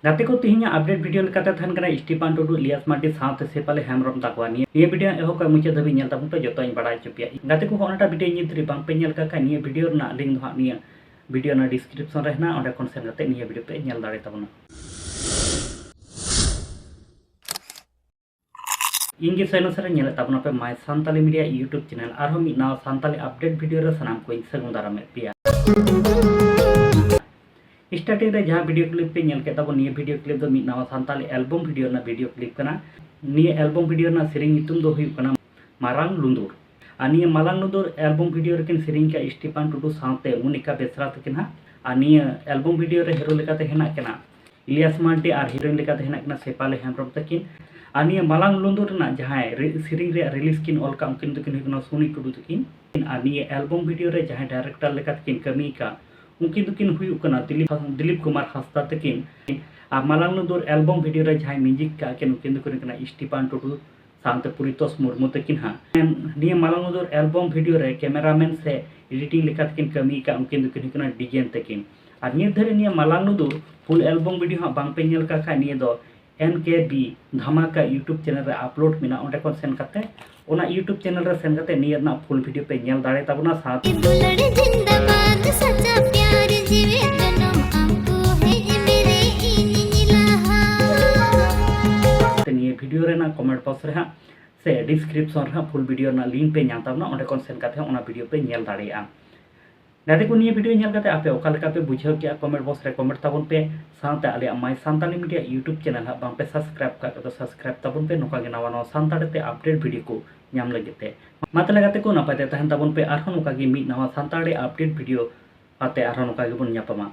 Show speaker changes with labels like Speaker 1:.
Speaker 1: गाते को तिहिना update video लेकाते तहन कना स्टीफान टुडू इलियास मार्डी साथ सेपाले हेमरम ताकवा निये वीडियो एहो का मुचे धबी नेल ताबुन पे जतो बड़ा चुपिया गाते को होनाटा वीडियो नित्री बांग पे नेल का निये वीडियो ना लिंक दो निये वीडियो ना डिस्क्रिप्शन रे हना ओंडे कोन सेन गाते निये वीडियो पे नेल दाड़े ताबुना इंगे सैनो सरे नेल ताबुना पे my Santali media YouTube channel आरो मी नाव सांताली अपडेट वीडियो रे सनाम को सगुन दारामे पिया स्टार्टिंग रे जहां वीडियो क्लिप पे नेल के ताबो निये वीडियो क्लिप दो मी नावा सांताली एल्बम वीडियो ना वीडियो क्लिप कना निये एल्बम वीडियो ना सेरिंग नितुम दो हुयु कना मारांग लुंदुर निये मालांग लुंदुर एल्बम वीडियो रेकिन सेरिंग का स्टीफान टुडू साथे मुनिका बेसरा तकिन हा निये एल्बम वीडियो रे हीरो लेकाते हेना कना इलियास मार्डी और हीरोइन लेकाते हेना कना सेपाले हेमरम तकिन निये मालांग लुंदुर ना जहां सेरिंग रे रिलीज किन ऑल का उनकिन तकिन हुयु सोनी टुडू तकिन निये एल्बम वीडियो रे जहां डायरेक्टर लेकाते किन कमी का उनकिन दुकिन हुयु कना दिलीप कुमार हंसदा तकिन आ मालांग लुंदुर एल्बम वीडियो रे जहां म्यूजिक का के उनकिन दुकिन कना स्टीफान टुडू साथे पुरितोष मुर्मू तकिन हा निये मालांग लुंदुर एल्बम वीडियो रे कैमरामैन से एडिटिंग लेका तकिन कमी का उनकिन दुकिन कना डिजाइन तकिन और निये धरे निये मालांग लुंदुर फुल एल्बम वीडियो हा बांग पे नेल का खा निये दो NKB धमाका यूट्यूब चैनल रे अपलोड मेना ओंडे कोन सेन काते ओना यूट्यूब चैनल रे सेन काते निये ना फुल वीडियो पे नेल दाड़े ताबुना साथ वीडियो रेना कमेंट बॉक्स रे से डिस्क्रिप्शन रे फुल वीडियो ना लिंक पे नाम ताबना ओंडे कोन सेन काते ओना वीडियो पे नेल दाड़ेया गाते को निये वीडियो नेल काते आपे ओका लेका पे बुझाव किया कमेंट बॉक्स रे कमेंट ताबुन पे साथे आले my Santali media YouTube channel हा बांग पे सब्सक्राइब का तो सब्सक्राइब ताबुन पे नोका गे नवा नवा सांताली ते अपडेट वीडियो को नाम लगते मातले गाते को नपाते तहन ताबुन पे आरहन नोका गे मी नवा सांताली अपडेट वीडियो आते आरहन नोका गे बुन ᱧᱟᱯᱟᱢᱟ।